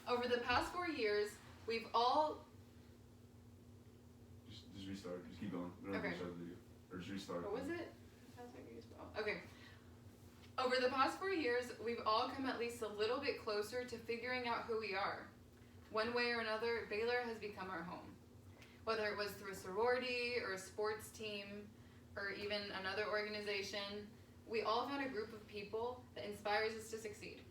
Over the past 4 years, we've all... Just restart. Just keep going. We don't have to restart the video. Or just restart. What was it? Okay. Over the past 4 years, we've all come at least a little bit closer to figuring out who we are. One way or another, Baylor has become our home. Whether it was through a sorority or a sports team or even another organization, we all found a group of people that inspires us to succeed.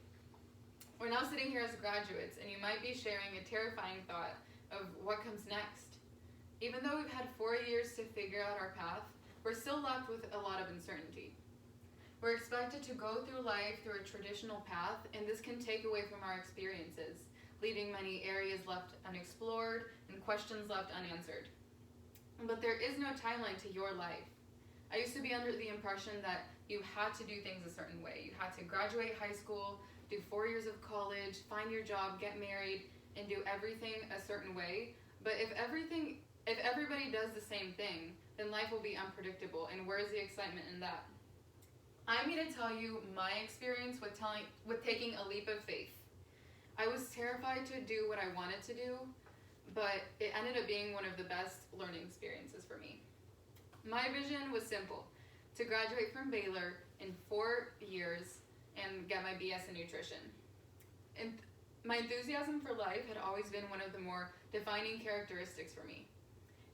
We're now sitting here as graduates, and you might be sharing a terrifying thought of what comes next. Even though we've had 4 years to figure out our path, we're still left with a lot of uncertainty. We're expected to go through life through a traditional path, and this can take away from our experiences, leaving many areas left unexplored and questions left unanswered. But there is no timeline to your life. I used to be under the impression that you had to do things a certain way. You had to graduate high school, do 4 years of college, find your job, get married, and do everything a certain way. But if everybody does the same thing, then life will be unpredictable, and where's the excitement in that? I'm here to tell you my experience with taking a leap of faith. I was terrified to do what I wanted to do, but it ended up being one of the best learning experiences for me. My vision was simple: to graduate from Baylor in 4 years and get my BS in nutrition. And my enthusiasm for life had always been one of the more defining characteristics for me.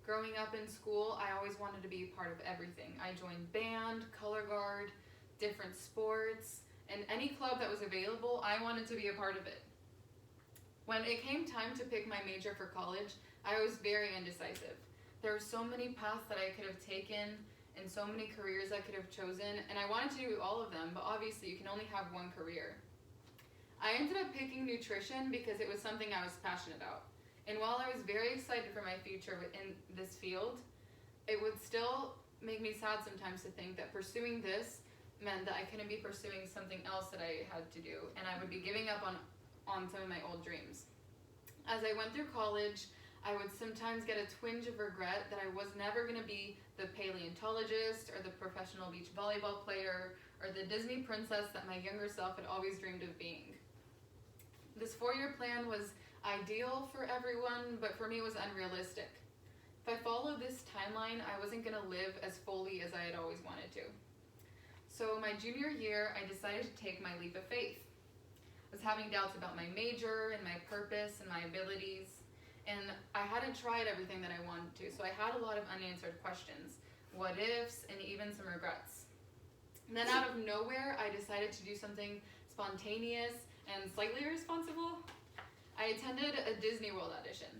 Growing up in school, I always wanted to be a part of everything. I joined band, color guard, different sports, and any club that was available, I wanted to be a part of it. When it came time to pick my major for college, I was very indecisive. There were so many paths that I could have taken and so many careers I could have chosen, and I wanted to do all of them, but obviously you can only have one career. I ended up picking nutrition because it was something I was passionate about. And while I was very excited for my future in this field, it would still make me sad sometimes to think that pursuing this meant that I couldn't be pursuing something else that I had to do, and I would be giving up on some of my old dreams. As I went through college, I would sometimes get a twinge of regret that I was never going to be the paleontologist or the professional beach volleyball player or the Disney princess that my younger self had always dreamed of being. This 4-year plan was ideal for everyone, but for me it was unrealistic. If I followed this timeline, I wasn't going to live as fully as I had always wanted to. So my junior year, I decided to take my leap of faith. I was having doubts about my major and my purpose and my abilities, and I hadn't tried everything that I wanted to, so I had a lot of unanswered questions, what ifs, and even some regrets. And then out of nowhere, I decided to do something spontaneous and slightly irresponsible. I attended a Disney World audition.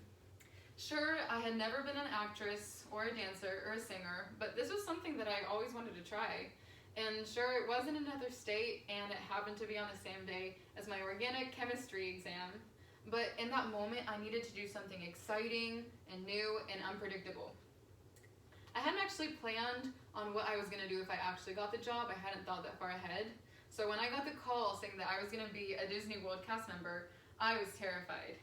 Sure, I had never been an actress or a dancer or a singer, but this was something that I always wanted to try. And sure, it was in another state, and it happened to be on the same day as my organic chemistry exam. But in that moment, I needed to do something exciting and new and unpredictable. I hadn't actually planned on what I was going to do if I actually got the job. I hadn't thought that far ahead. So when I got the call saying that I was going to be a Disney World cast member, I was terrified.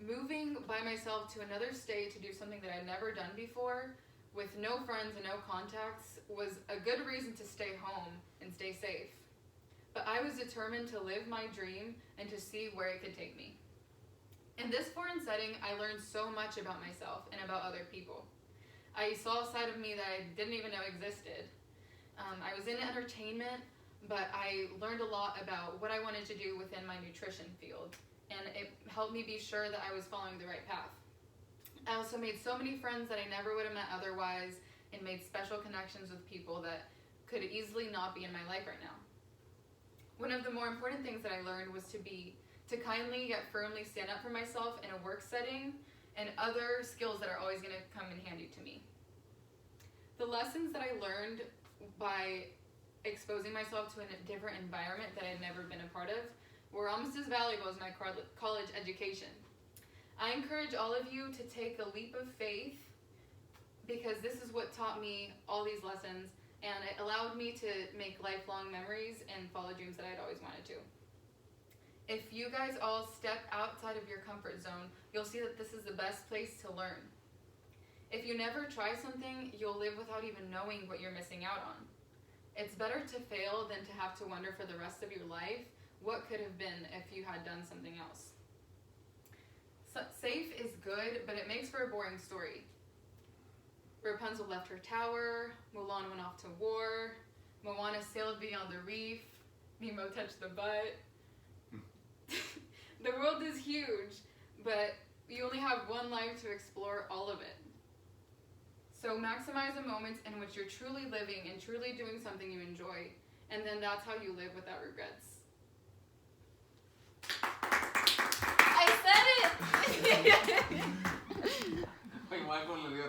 Moving by myself to another state to do something that I'd never done before, with no friends and no contacts, was a good reason to stay home and stay safe. But I was determined to live my dream and to see where it could take me. In this foreign setting, I learned so much about myself and about other people. I saw a side of me that I didn't even know existed. I was in entertainment, but I learned a lot about what I wanted to do within my nutrition field, and it helped me be sure that I was following the right path. I also made so many friends that I never would have met otherwise, and made special connections with people that could easily not be in my life right now. One of the more important things that I learned was to kindly yet firmly stand up for myself in a work setting, and other skills that are always going to come in handy to me. The lessons that I learned by exposing myself to a different environment that I'd never been a part of were almost as valuable as my college education. I encourage all of you to take a leap of faith, because this is what taught me all these lessons, and it allowed me to make lifelong memories and follow dreams that I'd always wanted to. If you guys all step outside of your comfort zone, you'll see that this is the best place to learn. If you never try something, you'll live without even knowing what you're missing out on. It's better to fail than to have to wonder for the rest of your life what could have been if you had done something else. Safe is good, but it makes for a boring story. Rapunzel left her tower, Mulan went off to war, Moana sailed beyond the reef, Nemo touched the butt. The world is huge, but you only have one life to explore all of it. So maximize the moments in which you're truly living and truly doing something you enjoy, and then that's how you live without regrets. I said it! Michael le dio